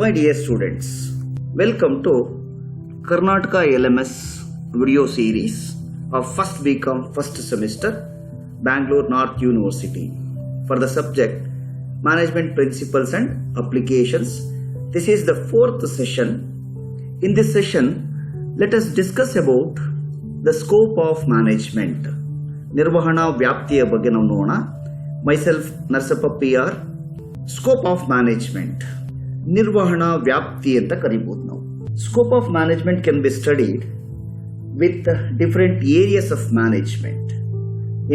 My dear students, welcome to Karnataka LMS video series of first BCom first semester, Bangalore North University, for the subject Management Principles and Applications. This is the fourth session. In this session, let us discuss about the scope of management. ನಿರ್ವಹಣಾ ವ್ಯಾಪ್ತಿಯ ಬಗ್ಗೆ ನಾವು ನೋಡೋಣ. Myself, Narsappa PR. Scope of management. ನಿರ್ವಹಣಾ ವ್ಯಾಪ್ತಿ ಅಂತ ಕರಿಬಹುದು ನಾವು. Scope of management can be studied with different areas of management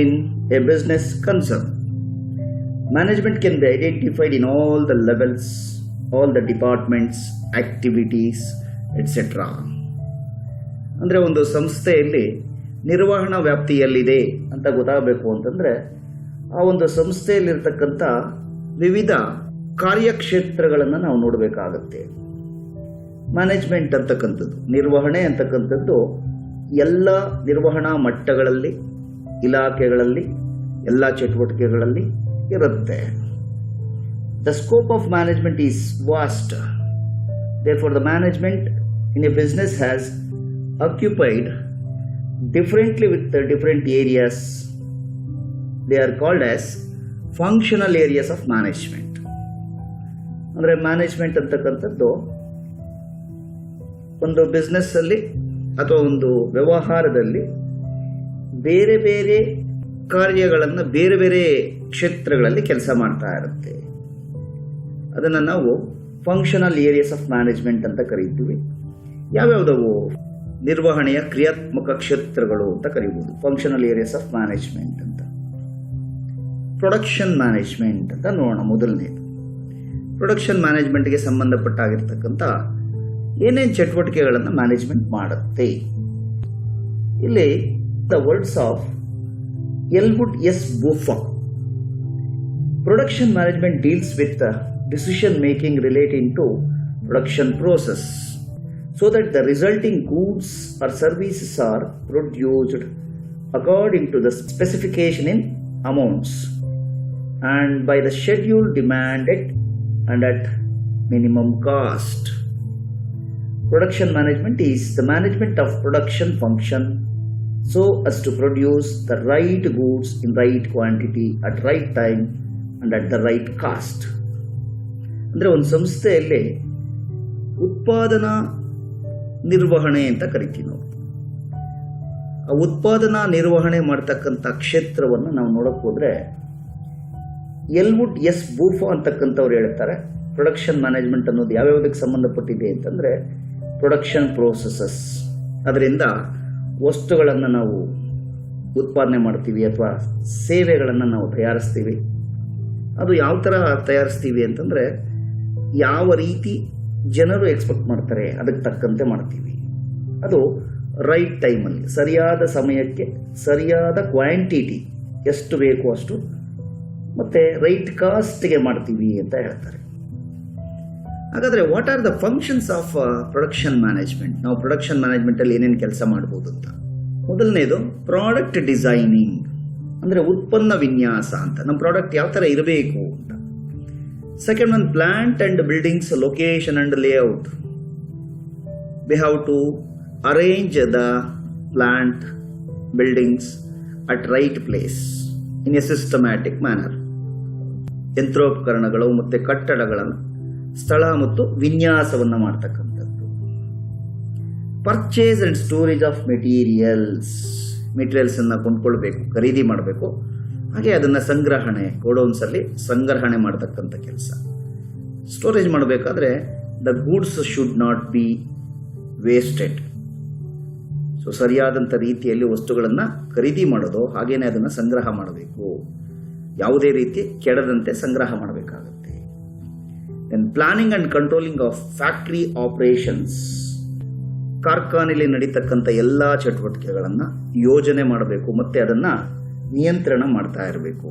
in a business concern. Management can be identified in all the levels, all the departments, activities, etc. ಅಂದರೆ ಒಂದು ಸಂಸ್ಥೆಯಲ್ಲಿ ನಿರ್ವಹಣಾ ವ್ಯಾಪ್ತಿ ಎಲ್ಲಿದೆ ಅಂತ ಗೊತ್ತಾಗಬೇಕು ಅಂತಂದರೆ ಆ ಒಂದು ಸಂಸ್ಥೆಯಲ್ಲಿರ್ತಕ್ಕಂಥ ವಿವಿಧ ಕಾರ್ಯಕ್ಷೇತ್ರಗಳನ್ನು ನಾವು ನೋಡಬೇಕಾಗತ್ತೆ. ಮ್ಯಾನೇಜ್ಮೆಂಟ್ ಅಂತಕ್ಕಂಥದ್ದು, ನಿರ್ವಹಣೆ ಅಂತಕ್ಕಂಥದ್ದು ಎಲ್ಲ ನಿರ್ವಹಣಾ ಮಟ್ಟಗಳಲ್ಲಿ, ಇಲಾಖೆಗಳಲ್ಲಿ, ಎಲ್ಲ ಚಟುವಟಿಕೆಗಳಲ್ಲಿ ಇರುತ್ತೆ. The scope of management is vast. Therefore, the management in a business has occupied differently with the different areas. They are called as functional areas of management. ಅಂದರೆ ಮ್ಯಾನೇಜ್ಮೆಂಟ್ ಅಂತಕ್ಕಂಥದ್ದು ಒಂದು ಬಿಸ್ನೆಸ್ಸಲ್ಲಿ ಅಥವಾ ಒಂದು ವ್ಯವಹಾರದಲ್ಲಿ ಬೇರೆ ಬೇರೆ ಕಾರ್ಯಗಳನ್ನು ಬೇರೆ ಬೇರೆ ಕ್ಷೇತ್ರಗಳಲ್ಲಿ ಕೆಲಸ ಮಾಡ್ತಾ ಇರುತ್ತೆ. ಅದನ್ನು ನಾವು ಫಂಕ್ಷನಲ್ ಏರಿಯಾಸ್ ಆಫ್ ಮ್ಯಾನೇಜ್ಮೆಂಟ್ ಅಂತ ಕರೀತೀವಿ. ಯಾವ್ಯಾವುದವು? ನಿರ್ವಹಣೆಯ ಕ್ರಿಯಾತ್ಮಕ ಕ್ಷೇತ್ರಗಳು ಅಂತ ಕರೀಬಹುದು, ಫಂಕ್ಷನಲ್ ಏರಿಯಾಸ್ ಆಫ್ ಮ್ಯಾನೇಜ್ಮೆಂಟ್ ಅಂತ. ಪ್ರೊಡಕ್ಷನ್ ಮ್ಯಾನೇಜ್ಮೆಂಟ್ ಅಂತ ನೋಡೋಣ. ಮೊದಲನೇದು ಪ್ರೊಡಕ್ಷನ್ ಮ್ಯಾನೇಜ್ಮೆಂಟ್ಗೆ ಸಂಬಂಧಪಟ್ಟಾಗಿರ್ತಕ್ಕಂಥ ಏನೇನು ಚಟುವಟಿಕೆಗಳನ್ನು ಮ್ಯಾನೇಜ್ಮೆಂಟ್ ಮಾಡುತ್ತೆ. ಇಲ್ಲಿ the words of Elwood S Buffa. Production management deals with decision making relating to production process so that the resulting goods or services are produced according to the specification in amounts and by the schedule demanded and at minimum cost. Production management is the management of production function so as to produce the right goods in right quantity at right time and at the right cost. ಅಂದರೆ ಒಂದು ಸಂಸ್ಥೆಯಲ್ಲಿ ಉತ್ಪಾದನಾ ನಿರ್ವಹಣೆ ಅಂತ ಕರಿತೀವಿ ನಾವು. ಆ ಉತ್ಪಾದನಾ ನಿರ್ವಹಣೆ ಮಾಡ್ತಕ್ಕಂಥ ಕ್ಷೇತ್ರವನ್ನು ನಾವು ನೋಡಕ್ಕೆ ಹೋದರೆ ಎಲ್ವುಡ್ ಎಸ್ ಬೂಫಾ ಅಂತಕ್ಕಂಥವ್ರು ಹೇಳ್ತಾರೆ, ಪ್ರೊಡಕ್ಷನ್ ಮ್ಯಾನೇಜ್ಮೆಂಟ್ ಅನ್ನೋದು ಯಾವ್ಯಾವುದಕ್ಕೆ ಸಂಬಂಧಪಟ್ಟಿದೆ ಅಂತಂದರೆ ಪ್ರೊಡಕ್ಷನ್ ಪ್ರೋಸೆಸಸ್. ಅದರಿಂದ ವಸ್ತುಗಳನ್ನು ನಾವು ಉತ್ಪಾದನೆ ಮಾಡ್ತೀವಿ ಅಥವಾ ಸೇವೆಗಳನ್ನು ನಾವು ತಯಾರಿಸ್ತೀವಿ. ಅದು ಯಾವ ಥರ ತಯಾರಿಸ್ತೀವಿ ಅಂತಂದರೆ ಯಾವ ರೀತಿ ಜನರು ಎಕ್ಸ್ಪೆಕ್ಟ್ ಮಾಡ್ತಾರೆ ಅದಕ್ಕೆ ತಕ್ಕಂತೆ ಮಾಡ್ತೀವಿ. ಅದು ರೈಟ್ ಟೈಮಲ್ಲಿ, ಸರಿಯಾದ ಸಮಯಕ್ಕೆ, ಸರಿಯಾದ ಕ್ವಾಂಟಿಟಿ ಎಷ್ಟು ಬೇಕು ಅಷ್ಟು, ಮತ್ತು ರೈಟ್ ಕಾಸ್ಟ್ಗೆ ಮಾಡ್ತೀವಿ ಅಂತ ಹೇಳ್ತಾರೆ. ಹಾಗಾದರೆ what are the functions of production management? ನಾವು ಪ್ರೊಡಕ್ಷನ್ ಮ್ಯಾನೇಜ್ಮೆಂಟಲ್ಲಿ ಏನೇನು ಕೆಲಸ ಮಾಡ್ಬೋದು ಅಂತ. ಮೊದಲನೇದು ಪ್ರಾಡಕ್ಟ್ ಡಿಸೈನಿಂಗ್, ಅಂದರೆ ಉತ್ಪನ್ನ ವಿನ್ಯಾಸ ಅಂತ. ನಮ್ಮ ಪ್ರಾಡಕ್ಟ್ ಯಾವ ಥರ ಇರಬೇಕು ಅಂತ. Second one, plant and buildings location and layout. We have to arrange the plant buildings at right place in a systematic manner. ಯಂತ್ರೋಪಕರಣಗಳು ಮತ್ತು ಕಟ್ಟಡಗಳನ್ನು ಸ್ಥಳ ಮತ್ತು ವಿನ್ಯಾಸವನ್ನು ಮಾಡ್ತಕ್ಕಂಥದ್ದು. ಪರ್ಚೇಸ್ ಅಂಡ್ ಸ್ಟೋರೇಜ್ ಆಫ್ ಮೆಟೀರಿಯಲ್ಸನ್ನು ಕೊಂಡ್ಕೊಳ್ಬೇಕು, ಖರೀದಿ ಮಾಡಬೇಕು. ಹಾಗೆ ಅದನ್ನು ಸಂಗ್ರಹಣೆ, ಗೋಡೌನ್ಸಲ್ಲಿ ಸಂಗ್ರಹಣೆ ಮಾಡತಕ್ಕಂಥ ಕೆಲಸ. ಸ್ಟೋರೇಜ್ ಮಾಡಬೇಕಾದ್ರೆ the goods should not be wasted. So ಸರಿಯಾದಂಥ ರೀತಿಯಲ್ಲಿ ವಸ್ತುಗಳನ್ನು ಖರೀದಿ ಮಾಡೋದು, ಹಾಗೇನೆ ಅದನ್ನು ಸಂಗ್ರಹ ಮಾಡಬೇಕು, ಯಾವುದೇ ರೀತಿ ಕೆಡದಂತೆ ಸಂಗ್ರಹ ಮಾಡಬೇಕಾಗುತ್ತೆ. Then planning and controlling of factory operations. ಕಾರ್ಖಾನೆಯಲ್ಲಿ ನಡೀತಕ್ಕಂಥ ಎಲ್ಲ ಚಟುವಟಿಕೆಗಳನ್ನು ಯೋಜನೆ ಮಾಡಬೇಕು ಮತ್ತು ಅದನ್ನು ನಿಯಂತ್ರಣ ಮಾಡ್ತಾ ಇರಬೇಕು.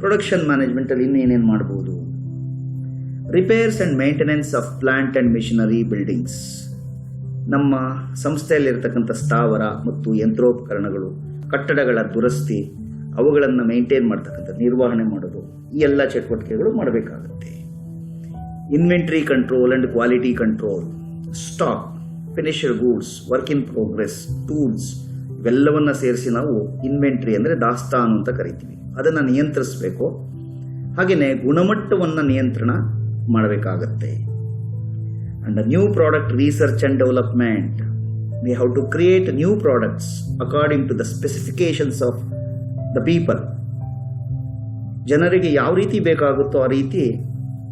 ಪ್ರೊಡಕ್ಷನ್ ಮ್ಯಾನೇಜ್ಮೆಂಟಲ್ಲಿ ಇನ್ನೇನೇನು ಮಾಡ್ಬೋದು? Repairs and maintenance of plant and machinery buildings. ನಮ್ಮ ಸಂಸ್ಥೆಯಲ್ಲಿರ್ತಕ್ಕಂಥ ಸ್ಥಾವರ ಮತ್ತು ಯಂತ್ರೋಪಕರಣಗಳು, ಕಟ್ಟಡಗಳ ದುರಸ್ತಿ, ಅವುಗಳನ್ನು ಮೇಂಟೈನ್ ಮಾಡ್ತಕ್ಕಂಥ ನಿರ್ವಹಣೆ ಮಾಡೋದು, ಈ ಎಲ್ಲ ಚಟುವಟಿಕೆಗಳು ಮಾಡಬೇಕಾಗುತ್ತೆ. Inventory control and quality control, stock, finished goods, work in progress, tools, ಇವೆಲ್ಲವನ್ನ ಸೇರಿಸಿ ನಾವು ಇನ್ವೆಂಟರಿ ಅಂದರೆ ದಾಸ್ತಾನು ಅಂತ ಕರಿತೀವಿ. ಅದನ್ನು ನಿಯಂತ್ರಿಸಬೇಕು. ಹಾಗೆಯೇ ಗುಣಮಟ್ಟವನ್ನು ನಿಯಂತ್ರಣ ಮಾಡಬೇಕಾಗತ್ತೆ. And new product research and development, we have to create new products according to the specifications of the people. ಜನರಿಗೆ ಯಾವ ರೀತಿ ಬೇಕಾಗುತ್ತೋ ಆ ರೀತಿ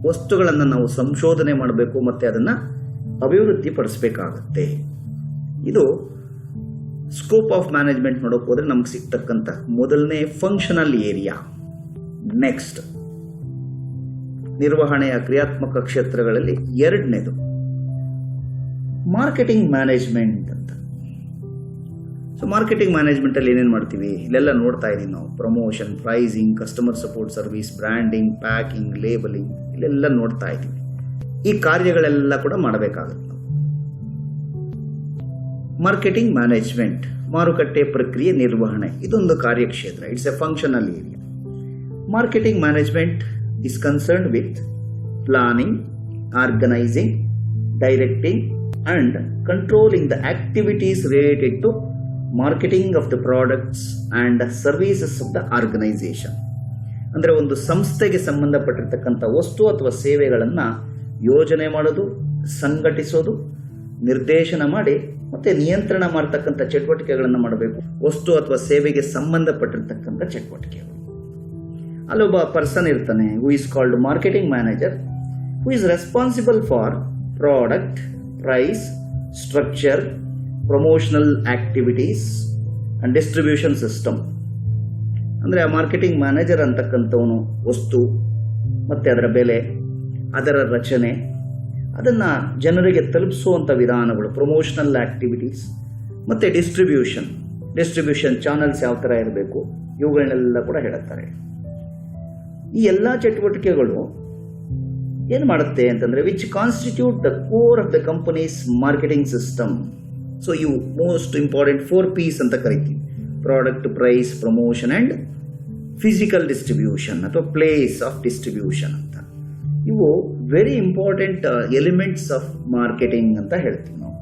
ವಸ್ತುಗಳನ್ನು ನಾವು ಸಂಶೋಧನೆ ಮಾಡಬೇಕು ಮತ್ತು ಅದನ್ನು ಅಭಿವೃದ್ಧಿ ಪಡಿಸಬೇಕಾಗತ್ತೆ. ಇದು ಸ್ಕೋಪ್ ಆಫ್ ಮ್ಯಾನೇಜ್ಮೆಂಟ್ ನೋಡೋಕೆ ಹೋದರೆ ನಮ್ಗೆ ಸಿಗ್ತಕ್ಕಂಥ ಮೊದಲನೇ ಫಂಕ್ಷನಲ್ ಏರಿಯಾ. ನೆಕ್ಸ್ಟ್, ನಿರ್ವಹಣೆಯ ಕ್ರಿಯಾತ್ಮಕ ಕ್ಷೇತ್ರಗಳಲ್ಲಿ ಎರಡನೇದು ಮಾರ್ಕೆಟಿಂಗ್ ಮ್ಯಾನೇಜ್ಮೆಂಟ್ ಅಂತ. ಸೊ ಮಾರ್ಕೆಟಿಂಗ್ ಮ್ಯಾನೇಜ್ಮೆಂಟಲ್ಲಿ ಏನೇನು ಮಾಡ್ತೀವಿ ಇಲ್ಲೆಲ್ಲ ನೋಡ್ತಾ ಇದ್ದೀವಿ ನಾವು. Promotion, pricing, customer support service, branding, packing, labelling, ಇಲ್ಲೆಲ್ಲ ನೋಡ್ತಾ ಇದ್ದೀವಿ. ಈ ಕಾರ್ಯಗಳೆಲ್ಲ ಕೂಡ ಮಾಡಬೇಕಾಗುತ್ತೆ ನಾವು. ಮಾರ್ಕೆಟಿಂಗ್ ಮ್ಯಾನೇಜ್ಮೆಂಟ್, ಮಾರುಕಟ್ಟೆ ಪ್ರಕ್ರಿಯೆ ನಿರ್ವಹಣೆ, ಇದೊಂದು ಕಾರ್ಯಕ್ಷೇತ್ರ. It's A functional area. Marketing management is concerned with planning, organizing, directing and controlling the activities related to marketing of the products and services of the organization. ಅಂದರೆ ಒಂದು ಸಂಸ್ಥೆಗೆ ಸಂಬಂಧಪಟ್ಟಿರ್ತಕ್ಕಂಥ ವಸ್ತು ಅಥವಾ ಸೇವೆಗಳನ್ನು ಯೋಜನೆ ಮಾಡೋದು, ಸಂಘಟಿಸೋದು, ನಿರ್ದೇಶನ ಮಾಡಿ ಮತ್ತೆ ನಿಯಂತ್ರಣ ಮಾಡತಕ್ಕಂಥ ಚಟುವಟಿಕೆಗಳನ್ನು ಮಾಡಬೇಕು. ವಸ್ತು ಅಥವಾ ಸೇವೆಗೆ ಸಂಬಂಧಪಟ್ಟಿರ್ತಕ್ಕಂಥ ಚಟುವಟಿಕೆಗಳು. ಅಲ್ಲೊಬ್ಬ ಪರ್ಸನ್ ಇರ್ತಾನೆ, who is called marketing manager, who is responsible for product, price, structure, promotional activities and distribution system. ಅಂದರೆ ಆ ಮಾರ್ಕೆಟಿಂಗ್ ಮ್ಯಾನೇಜರ್ ಅಂತಕ್ಕಂಥವನು ವಸ್ತು ಮತ್ತು ಅದರ ಬೆಲೆ, ಅದರ ರಚನೆ, ಅದನ್ನು ಜನರಿಗೆ ತಲುಪಿಸುವಂಥ ವಿಧಾನಗಳು, ಪ್ರಮೋಷನಲ್ ಆಕ್ಟಿವಿಟೀಸ್ ಮತ್ತು ಡಿಸ್ಟ್ರಿಬ್ಯೂಷನ್ ಚಾನಲ್ಸ್ ಯಾವ ಥರ ಇರಬೇಕು, ಇವುಗಳನ್ನೆಲ್ಲ ಕೂಡ ಹೇಳುತ್ತಾರೆ. ಈ ಎಲ್ಲ ಚಟುವಟಿಕೆಗಳು ಏನು ಮಾಡುತ್ತೆ ಅಂತಂದರೆ which constitute the core of the company's marketing system. So ಇವು ಮೋಸ್ಟ್ ಇಂಪಾರ್ಟೆಂಟ್ 4Ps ಅಂತ ಕರಿತೀವಿ. Product, price, promotion and physical distribution ಅಥವಾ ಪ್ಲೇಸ್ ಆಫ್ ಡಿಸ್ಟ್ರಿಬ್ಯೂಷನ್ ಅಂತ. ಇವು very important elements of marketing ಅಂತ ಹೇಳ್ತೀವಿ ನಾವು.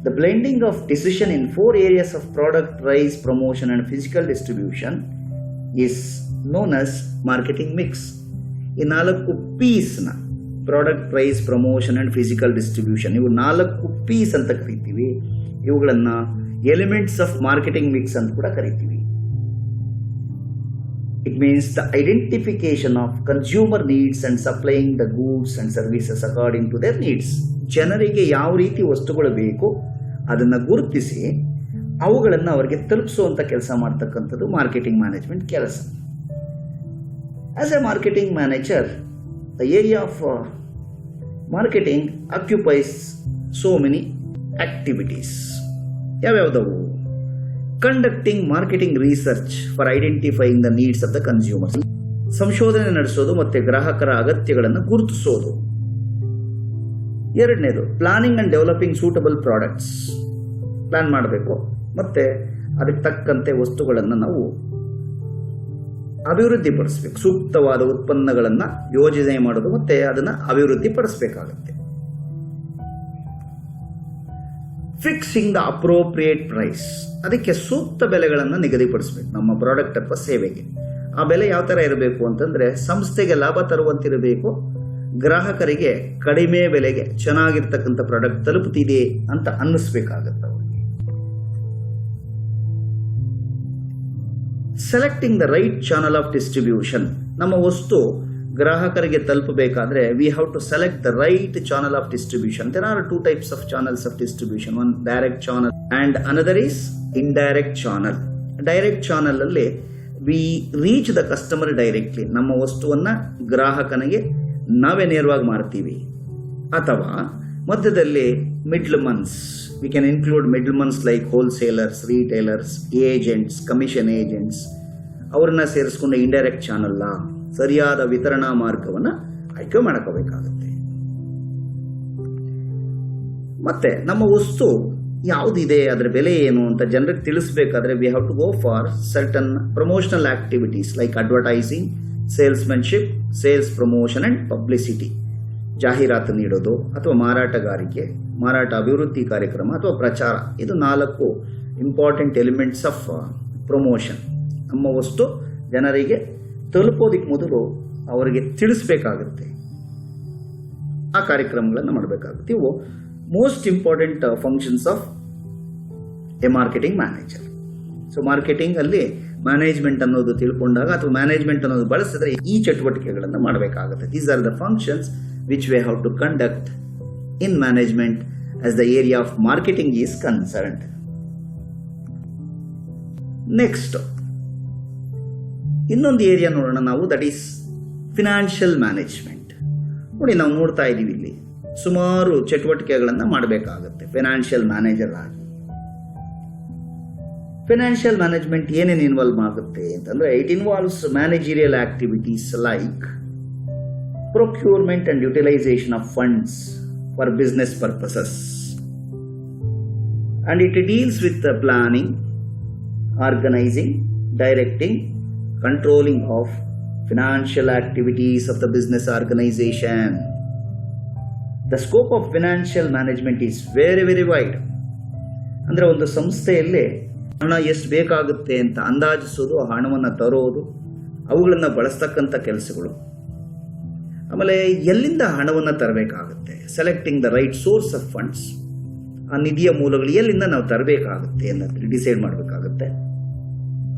The blending of decision in 4 areas of product, price, promotion and physical distribution is known as marketing mix. ಈ 4 Psನ product, price, promotion and physical distribution, ಇವು 4 Ps ಅಂತ ಕರಿತೀವಿ. ಇವುಗಳನ್ನು ಎಲಿಮೆಂಟ್ಸ್ ಆಫ್ ಮಾರ್ಕೆಟಿಂಗ್ ಮಿಕ್ಸ್ ಅಂತ ಕೂಡ ಕರಿತೀವಿ. It means the identification of consumer needs and supplying the goods and services according to their needs. ಜನರಿಗೆ ಯಾವ ರೀತಿ ವಸ್ತುಗಳು ಬೇಕು ಅದನ್ನು ಗುರುತಿಸಿ ಅವುಗಳನ್ನು ಅವರಿಗೆ ತಲುಪಿಸುವಂಥ ಕೆಲಸ ಮಾಡ್ತಕ್ಕಂಥದ್ದು ಮಾರ್ಕೆಟಿಂಗ್ ಮ್ಯಾನೇಜ್ಮೆಂಟ್ ಕೆಲಸ. As a marketing manager, the area of marketing occupies so many activities. ಯಾವ್ಯಾವುದವು? Conducting marketing research for identifying the needs of the consumers. ಸಂಶೋಧನೆ ನಡೆಸೋದು ಮತ್ತು ಗ್ರಾಹಕರ ಅಗತ್ಯಗಳನ್ನು ಗುರುತಿಸೋದು. ಎರಡನೇದು planning and developing suitable products. Plan ಮಾಡಬೇಕು ಮತ್ತು ಅದಕ್ಕೆ ತಕ್ಕಂತೆ ವಸ್ತುಗಳನ್ನು ನಾವು ಅಭಿವೃದ್ಧಿ ಪಡಿಸಬೇಕು. ಸೂಕ್ತವಾದ ಉತ್ಪನ್ನಗಳನ್ನು ಯೋಜನೆ ಮಾಡೋದು ಮತ್ತು ಅದನ್ನು ಅಭಿವೃದ್ಧಿ ಪಡಿಸಬೇಕಾಗುತ್ತೆ. ಫಿಕ್ಸಿಂಗ್ ದ ಅಪ್ರೋಪ್ರಿಯೇಟ್ ಪ್ರೈಸ್, ಅದಕ್ಕೆ ಸೂಕ್ತ ಬೆಲೆಗಳನ್ನು ನಿಗದಿಪಡಿಸಬೇಕು ನಮ್ಮ ಪ್ರಾಡಕ್ಟ್ ಅಥವಾ ಸೇವೆಗೆ. ಆ ಬೆಲೆ ಯಾವ ಥರ ಇರಬೇಕು ಅಂತಂದರೆ ಸಂಸ್ಥೆಗೆ ಲಾಭ ತರುವಂತಿರಬೇಕು, ಗ್ರಾಹಕರಿಗೆ ಕಡಿಮೆ ಬೆಲೆಗೆ ಚೆನ್ನಾಗಿರ್ತಕ್ಕಂಥ ಪ್ರಾಡಕ್ಟ್ ತಲುಪುತ್ತಿದೆ ಅಂತ ಅನ್ನಿಸ್ಬೇಕಾಗತ್ತೆ ಅವರಿಗೆ. Selecting the right channel of distribution, ನಮ್ಮ ವಸ್ತು ಗ್ರಾಹಕರಿಗೆ ತಲುಪಬೇಕಾದ್ರೆ we have to select the right channel of distribution. There are 2 types of channels of distribution, one direct channel and another is indirect channel. Direct channel ಅಲ್ಲಿ V reach the customer directly, ನಮ್ಮ ವಸ್ತುವನ್ನು ಗ್ರಾಹಕನಿಗೆ ನಾವೇ ನೇರವಾಗಿ ಮಾರ್ತೀವಿ. ಅಥವಾ ಮಧ್ಯದಲ್ಲಿ middle ಮನ್ಸ್, ವಿ ಕ್ಯಾನ್ ಇನ್ಕ್ಲೂಡ್ ಮಿಡ್ಲ್ ಮನ್ಸ್ like wholesalers, retailers, agents, commission agents, ಅವ್ರನ್ನ ಸೇರಿಸ್ಕೊಂಡು ಇಂಡೈರೆಕ್ಟ್ ಚಾನಲ್ನ ಸರಿಯಾದ ವಿತರಣಾ ಮಾರ್ಗವನ್ನು ಆಯ್ಕೆ ಮಾಡ್ಕೋಬೇಕಾಗುತ್ತೆ. ಮತ್ತೆ ನಮ್ಮ ವಸ್ತು ಯಾವುದಿದೆ, ಅದರ ಬೆಲೆ ಏನು ಅಂತ ಜನರಿಗೆ ತಿಳಿಸಬೇಕಾದ್ರೆ we have to go for certain promotional activities like advertising, salesmanship, sales promotion and publicity. ಜಾಹೀರಾತು ನೀಡೋದು ಅಥವಾ ಮಾರಾಟಗಾರಿಕೆ, ಮಾರಾಟ ಅಭಿವೃದ್ಧಿ ಕಾರ್ಯಕ್ರಮ ಅಥವಾ ಪ್ರಚಾರ. ಇದು 4 ಇಂಪಾರ್ಟೆಂಟ್ ಎಲಿಮೆಂಟ್ಸ್ ಆಫ್ ಪ್ರಮೋಷನ್. ನಮ್ಮ ವಸ್ತು ಜನರಿಗೆ ತಲುಪೋದಕ್ಕೆ ಮೊದಲು ಅವರಿಗೆ ತಿಳಿಸ್ಬೇಕಾಗುತ್ತೆ, ಆ ಕಾರ್ಯಕ್ರಮಗಳನ್ನು ಮಾಡಬೇಕಾಗುತ್ತೆ. ಇವು most important functions of A marketing manager. So marketing ಅಲ್ಲಿ ಮ್ಯಾನೇಜ್ಮೆಂಟ್ ಅನ್ನೋದು ತಿಳ್ಕೊಂಡಾಗ ಅಥವಾ ಮ್ಯಾನೇಜ್ಮೆಂಟ್ ಅನ್ನೋದು ಬಳಸಿದ್ರೆ ಈ ಚಟುವಟಿಕೆಗಳನ್ನು ಮಾಡಬೇಕಾಗುತ್ತೆ. These are the functions which we have to conduct in management as the area of marketing is concerned. Next, ಇನ್ನೊಂದು ಏರಿಯಾ ನೋಡೋಣ ನಾವು, ದಟ್ ಈಸ್ ಫಿನಾನ್ಷಿಯಲ್ ಮ್ಯಾನೇಜ್ಮೆಂಟ್. ನೋಡಿ, ನಾವು ನೋಡ್ತಾ ಇದ್ದೀವಿ ಇಲ್ಲಿ ಸುಮಾರು ಚಟುವಟಿಕೆಗಳನ್ನು ಮಾಡಬೇಕಾಗುತ್ತೆ ಫಿನಾನ್ಷಿಯಲ್ ಮ್ಯಾನೇಜರ್ ಆಗಿ. ಫಿನಾನ್ಷಿಯಲ್ ಮ್ಯಾನೇಜ್ಮೆಂಟ್ ಏನೇನು ಇನ್ವಾಲ್ವ್ ಆಗುತ್ತೆ ಅಂತಂದ್ರೆ, it involves managerial activities like procurement and utilization of funds for business purposes, and it deals with the planning, organizing, directing, controlling of financial activities of the business organization. The scope of financial management is very very wide. ಅಂದರೆ ಒಂದು ಸಂಸ್ಥೆಯಲ್ಲಿ ಹಣ ಎಷ್ಟು ಬೇಕಾಗುತ್ತೆ ಅಂತ ಅಂದಾಜಿಸೋದು, ಹಣವನ್ನು ತರೋದು, ಅವುಗಳನ್ನು ಬಳಸ್ತಕ್ಕಂಥ ಕೆಲಸಗಳು. ಆಮೇಲೆ ಎಲ್ಲಿಂದ ಹಣವನ್ನು ತರಬೇಕಾಗುತ್ತೆ, selecting the right source of funds, ಆ ನಿಧಿಯ ಮೂಲಗಳು ಎಲ್ಲಿಂದ ನಾವು ತರಬೇಕಾಗುತ್ತೆ ಅನ್ನೋದು ಡಿಸೈಡ್ ಮಾಡಬೇಕಾಗುತ್ತೆ.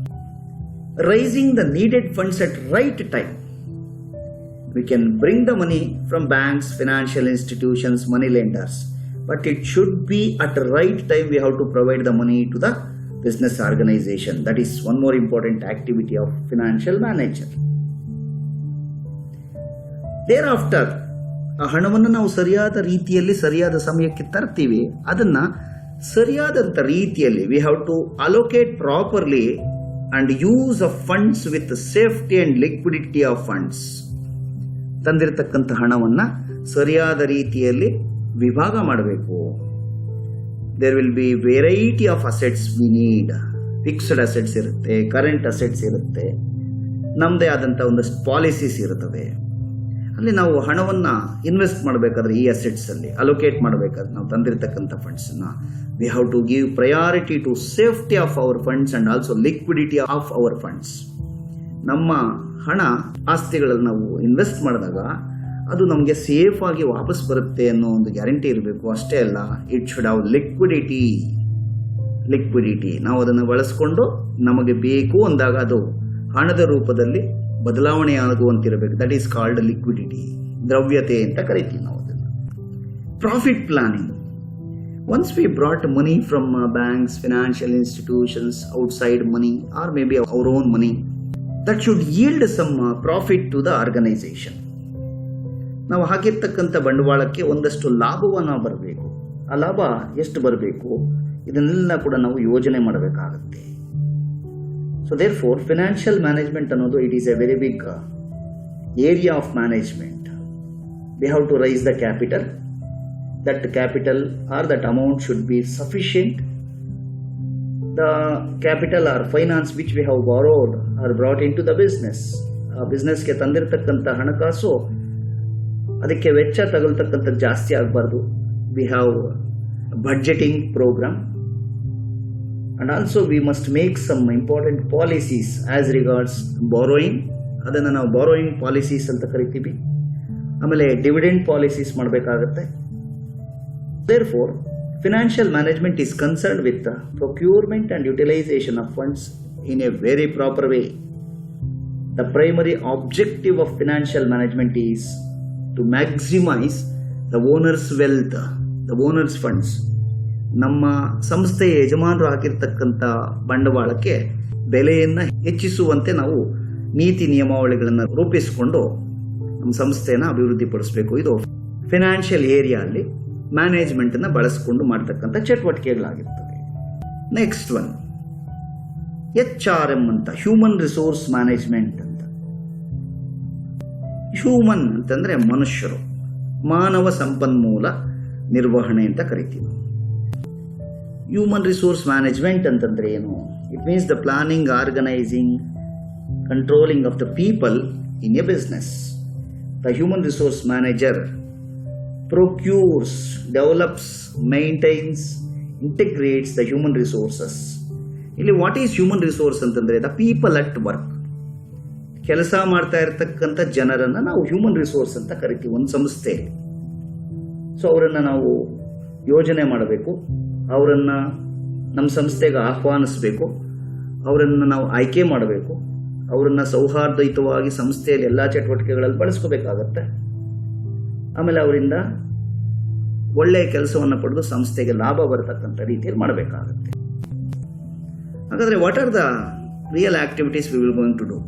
Raising the needed funds at right time. We can bring the money from banks, financial institutions, money lenders, but it should be at right time. We have to provide the money to the business organisation. That is one more important activity of financial manager. Thereafter ಆ ಹಣವನ್ನು ನಾವು ಸರಿಯಾದ ರೀತಿಯಲ್ಲಿ ಸರಿಯಾದ ಸಮಯಕ್ಕೆ ತರ್ತೀವಿ. ಅದನ್ನ ಸರಿಯಾದಂಥ ರೀತಿಯಲ್ಲಿ we have to allocate properly and use of funds with safety and liquidity of funds. ತಂದಿರತಕ್ಕಂಥ ಹಣವನ್ನು ಸರಿಯಾದ ರೀತಿಯಲ್ಲಿ ವಿಭಾಗ ಮಾಡಬೇಕು. There will be variety of assets we need. Fixed assets ಇರುತ್ತೆ, ಕರೆಂಟ್ ಅಸೆಟ್ಸ್ ಇರುತ್ತೆ, ನಮ್ಮದೇ ಆದಂಥ ಒಂದಷ್ಟು ಪಾಲಿಸೀಸ್ ಇರುತ್ತವೆ. ಅಲ್ಲಿ ನಾವು ಹಣವನ್ನು ಇನ್ವೆಸ್ಟ್ ಮಾಡಬೇಕಾದ್ರೆ ಈ ಅಸೆಟ್ಸ್ ಅಲ್ಲಿ ಅಲೋಕೇಟ್ ಮಾಡಬೇಕಾದ್ರೆ ನಾವು ತಂದಿರತಕ್ಕಂಥ funds we have to give priority to safety of our funds and also liquidity of our funds. ನಮ್ಮ ಹಣ ಆಸ್ತಿಗಳಲ್ಲಿ ನಾವು ಇನ್ವೆಸ್ಟ್ ಮಾಡಿದಾಗ ಅದು ನಮಗೆ ಸೇಫ್ ಆಗಿ ವಾಪಸ್ ಬರುತ್ತೆ ಅನ್ನೋ ಒಂದು ಗ್ಯಾರಂಟಿ ಇರಬೇಕು. ಅಷ್ಟೇ ಅಲ್ಲ, ಇಟ್ ಶುಡ್ ಹ್ಯಾವ್ ಲಿಕ್ವಿಡಿಟಿ. ನಾವು ಅದನ್ನು ಬಳಸ್ಕೊಂಡು ನಮಗೆ ಬೇಕು ಅಂದಾಗ ಅದು ಹಣದ ರೂಪದಲ್ಲಿ ಬದಲಾವಣೆ ಆಗುವಂತಿರಬೇಕು. ದಟ್ ಈಸ್ ಕಾಲ್ಡ್ ಲಿಕ್ವಿಡಿಟಿ, ದ್ರವ್ಯತೆ ಅಂತ ಕರಿತೀವಿ ನಾವು ಅದನ್ನು. Profit planning. Once we brought money from banks, financial institutions, outside money or may be our own money, that should yield some profit to the organisation. ನಾವು ಹಾಕಿರ್ತಕ್ಕಂಥ ಬಂಡವಾಳಕ್ಕೆ ಒಂದಷ್ಟು ಲಾಭವನ್ನು ಬರಬೇಕು. ಆ ಲಾಭ ಎಷ್ಟು ಬರಬೇಕು ಇದನ್ನೆಲ್ಲ ಕೂಡ ನಾವು ಯೋಜನೆ ಮಾಡಬೇಕಾಗುತ್ತೆ. So therefore, financial management ಅನ್ನೋದು it is a very big area of management. We have to raise the capital. That capital or that amount should be sufficient. The capital or finance which we have borrowed or brought into the business. ಬಿಸ್ನೆಸ್ಗೆ ತಂದಿರತಕ್ಕಂಥ ಹಣಕಾಸು ಅದಕ್ಕೆ ವೆಚ್ಚ ತಗೊಳ್ತಕ್ಕಂಥದ್ದು ಜಾಸ್ತಿ ಆಗಬಾರ್ದು. We have budgeting program. And also we must make some important policies as regards borrowing. ಅದನ್ನು ನಾವು borrowing policies ಅಂತ ಕರಿತೀವಿ. ಆಮೇಲೆ ಡಿವಿಡೆಂಡ್ ಪಾಲಿಸೀಸ್ ಮಾಡಬೇಕಾಗುತ್ತೆ. Therefore, financial management is concerned with the procurement and utilization of funds in a very proper way. The primary objective of financial management is to maximize the owner's wealth, the owner's funds. ನಮ್ಮ ಸಂಸ್ಥೆಯ ಯಜಮಾನರು ಹಾಕಿರ್ತಕ್ಕಂಥ ಬಂಡವಾಳಕ್ಕೆ ಬೆಲೆಯನ್ನು ಹೆಚ್ಚಿಸುವಂತೆ ನಾವು ನೀತಿ ನಿಯಮಾವಳಿಗಳನ್ನು ರೂಪಿಸಿಕೊಂಡು ನಮ್ಮ ಸಂಸ್ಥೆಯನ್ನು ಅಭಿವೃದ್ಧಿಪಡಿಸಬೇಕು. ಇದು ಫಿನಾನ್ಷಿಯಲ್ ಏರಿಯಾ ಅಲ್ಲಿ ಮ್ಯಾನೇಜ್ಮೆಂಟನ್ನು ಬಳಸಿಕೊಂಡು ಮಾಡ್ತಕ್ಕಂಥ ಚಟುವಟಿಕೆಗಳಾಗಿರ್ತವೆ. ನೆಕ್ಸ್ಟ್ ಒನ್ HRM ಅಂತ, ಹ್ಯೂಮನ್ ರಿಸೋರ್ಸ್ ಮ್ಯಾನೇಜ್ಮೆಂಟ್ ಅಂತ. ಹ್ಯೂಮನ್ ಅಂತಂದ್ರೆ ಮನುಷ್ಯರು, ಮಾನವ ಸಂಪನ್ಮೂಲ ನಿರ್ವಹಣೆ ಅಂತ ಕರಿತೀವಿ. ಹ್ಯೂಮನ್ ರಿಸೋರ್ಸ್ ಮ್ಯಾನೇಜ್ಮೆಂಟ್ ಅಂತಂದ್ರೆ ಏನು? It means the planning, organising, controlling of the people in a business. The human resource manager procures, develops, maintains, integrates the human resources. ಇಲ್ಲಿ ವಾಟ್ ಈಸ್ ಹ್ಯೂಮನ್ ರಿಸೋರ್ಸ್ ಅಂತಂದ್ರೆ ದ ಪೀಪಲ್ ಅಟ್ ವರ್ಕ್. ಕೆಲಸ ಮಾಡ್ತಾ ಇರತಕ್ಕಂಥ ಜನರನ್ನ ನಾವು human resource ಅಂತ ಕರಿತೀವಿ ಒಂದು ಸಂಸ್ಥೆಯಲ್ಲಿ. ಸೊ ಅವರನ್ನ ನಾವು ಯೋಜನೆ ಮಾಡಬೇಕು, ಅವರನ್ನ ನಮ್ಮ ಸಂಸ್ಥೆಗೆ ಆಹ್ವಾನಿಸಬೇಕು, ಅವರನ್ನು ನಾವು ಆಯ್ಕೆ ಮಾಡಬೇಕು, ಅವರನ್ನ ಸೌಹಾರ್ದಯುತವಾಗಿ ಸಂಸ್ಥೆಯಲ್ಲಿ ಎಲ್ಲ ಚಟುವಟಿಕೆಗಳಲ್ಲಿ ಬಳಸ್ಕೋಬೇಕಾಗತ್ತೆ. ಆಮೇಲೆ ಅವರಿಂದ ಒಳ್ಳೆಯ ಕೆಲಸವನ್ನು ಪಡೆದು ಸಂಸ್ಥೆಗೆ ಲಾಭ ಬರತಕ್ಕಂಥ ರೀತಿಯಲ್ಲಿ ಮಾಡಬೇಕಾಗತ್ತೆ. ಹಾಗಾದರೆ what are the real activities we will going to do?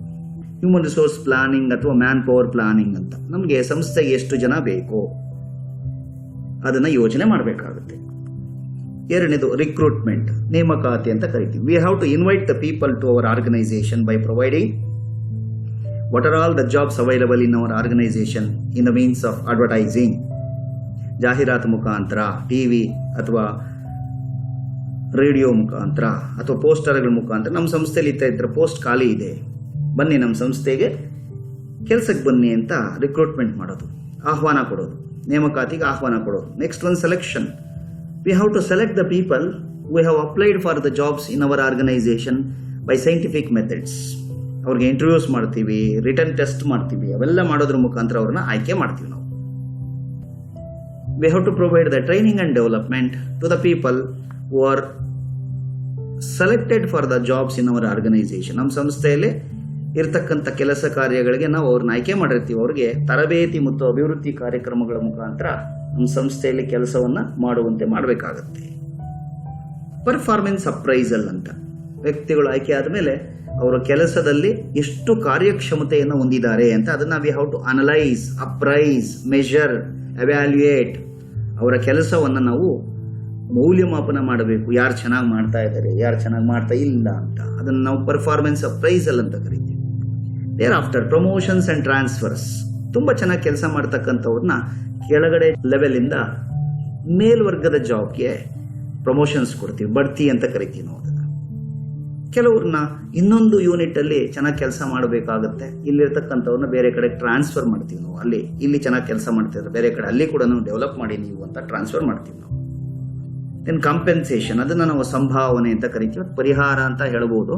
Human resource planning ಅಥವಾ ಮ್ಯಾನ್ ಪವರ್ ಪ್ಲಾನಿಂಗ್ ಅಂತ. ನಮಗೆ ಸಂಸ್ಥೆಗೆ ಎಷ್ಟು ಜನ ಬೇಕೋ ಅದನ್ನು ಯೋಚನೆ ಮಾಡಬೇಕಾಗುತ್ತೆ. ಎರಡನೇದು ರಿಕ್ರೂಟ್ಮೆಂಟ್, ನೇಮಕಾತಿ ಅಂತ ಕರಿತೀವಿ. We have to invite the people to our organisation by providing what are all the jobs available in our organisation in the means of advertising. ಜಾಹೀರಾತು ಮುಖಾಂತರ, ಟಿವಿ ಅಥವಾ ರೇಡಿಯೋ ಮುಖಾಂತರ ಅಥವಾ ಪೋಸ್ಟರ್ಗಳ ಮುಖಾಂತರ ನಮ್ಮ ಸಂಸ್ಥೆಯಲ್ಲಿ ಇತರ ಪೋಸ್ಟ್ ಖಾಲಿ ಇದೆ, ಬನ್ನಿ ನಮ್ಮ ಸಂಸ್ಥೆಗೆ ಕೆಲಸಕ್ಕೆ ಬನ್ನಿ ಅಂತ ರಿಕ್ರೂಟ್ಮೆಂಟ್ ಮಾಡೋದು, ಆಹ್ವಾನ ಕೊಡೋದು, ನೇಮಕಾತಿಗೆ ಆಹ್ವಾನ ಕೊಡೋದು. Next one selection. We have to select the people who have applied for the jobs in our organisation by scientific methods. ಅವ್ರಿಗೆ ಇಂಟರ್ವ್ಯೂಸ್ ಮಾಡ್ತೀವಿ, ರಿಟರ್ನ್ ಟೆಸ್ಟ್ ಮಾಡ್ತೀವಿ, ಅವೆಲ್ಲ ಮಾಡೋದ್ರ ಮುಖಾಂತರ ಅವ್ರನ್ನ ಆಯ್ಕೆ ಮಾಡ್ತೀವಿ ನಾವು. We have to provide the training and development to the people who are selected for the jobs in our organisation. ನಮ್ಮ ಸಂಸ್ಥೆಯಲ್ಲಿ ಇರತಕ್ಕಂಥ ಕೆಲಸ ಕಾರ್ಯಗಳಿಗೆ ನಾವು ಅವ್ರನ್ನ ಆಯ್ಕೆ ಮಾಡಿರ್ತೀವಿ. ಅವ್ರಿಗೆ ತರಬೇತಿ ಮತ್ತು ಅಭಿವೃದ್ಧಿ ಕಾರ್ಯಕ್ರಮಗಳ ಮುಖಾಂತರ ನಮ್ಮ ಸಂಸ್ಥೆಯಲ್ಲಿ ಕೆಲಸವನ್ನ ಮಾಡುವಂತೆ ಮಾಡಬೇಕಾಗತ್ತೆ. ಪರ್ಫಾರ್ಮೆನ್ಸ್ ಅಪ್ರೈಸಲ್ ಅಂತ, ವ್ಯಕ್ತಿಗಳು ಆಯ್ಕೆ ಆದಮೇಲೆ ಅವರ ಕೆಲಸದಲ್ಲಿ ಎಷ್ಟು ಕಾರ್ಯಕ್ಷಮತೆಯನ್ನು ಹೊಂದಿದ್ದಾರೆ ಅಂತ ಅದನ್ನ we have to analyse, appraise, measure, evaluate. ಅವರ ಕೆಲಸವನ್ನು ನಾವು ಮೌಲ್ಯಮಾಪನ ಮಾಡಬೇಕು. ಯಾರು ಚೆನ್ನಾಗಿ ಮಾಡ್ತಾ ಇದ್ದಾರೆ, ಯಾರು ಚೆನ್ನಾಗಿ ಮಾಡ್ತಾ ಇಲ್ಲ ಅಂತ. ಅದನ್ನು ನಾವು ಪರ್ಫಾರ್ಮೆನ್ಸ್ ಅಪ್ರೈಸಲ್ ಅಂತ ಕರಿತೀವಿ. Thereafter promotions and transfers. ತುಂಬ ಚೆನ್ನಾಗಿ ಕೆಲಸ ಮಾಡ್ತಕ್ಕಂಥವ್ರನ್ನ ಕೆಳಗಡೆ ಲೆವೆಲ್ ಇಂದ ಮೇಲ್ವರ್ಗದ ಜಾಬ್ಗೆ ಪ್ರಮೋಷನ್ಸ್ ಕೊಡ್ತೀವಿ, ಬಡ್ತಿ ಅಂತ ಕರಿತೀವಿ ನಾವು ಅದನ್ನ. ಕೆಲವ್ರನ್ನ ಇನ್ನೊಂದು ಯೂನಿಟ್ ಅಲ್ಲಿ ಚೆನ್ನಾಗಿ ಕೆಲಸ ಮಾಡಬೇಕಾಗುತ್ತೆ, ಇಲ್ಲಿರ್ತಕ್ಕಂಥವ್ರನ್ನ ಬೇರೆ ಕಡೆ ಟ್ರಾನ್ಸ್ಫರ್ ಮಾಡ್ತೀವಿ ನಾವು. ಇಲ್ಲಿ ಚೆನ್ನಾಗಿ ಕೆಲಸ ಮಾಡ್ತಿದ್ರೆ ಬೇರೆ ಕಡೆ ಅಲ್ಲಿ ಕೂಡ ನಾವು ಡೆವಲಪ್ ಮಾಡಿ ನೀವು ಅಂತ ಟ್ರಾನ್ಸ್ಫರ್ ಮಾಡ್ತೀವಿ ನಾವು. ದೆನ್ ಕಾಂಪೆನ್ಸೇಷನ್, ಅದನ್ನ ನಾವು ಸಂಭಾವನೆ ಅಂತ ಕರಿತೀವಿ, ಪರಿಹಾರ ಅಂತ ಹೇಳ್ಬೋದು.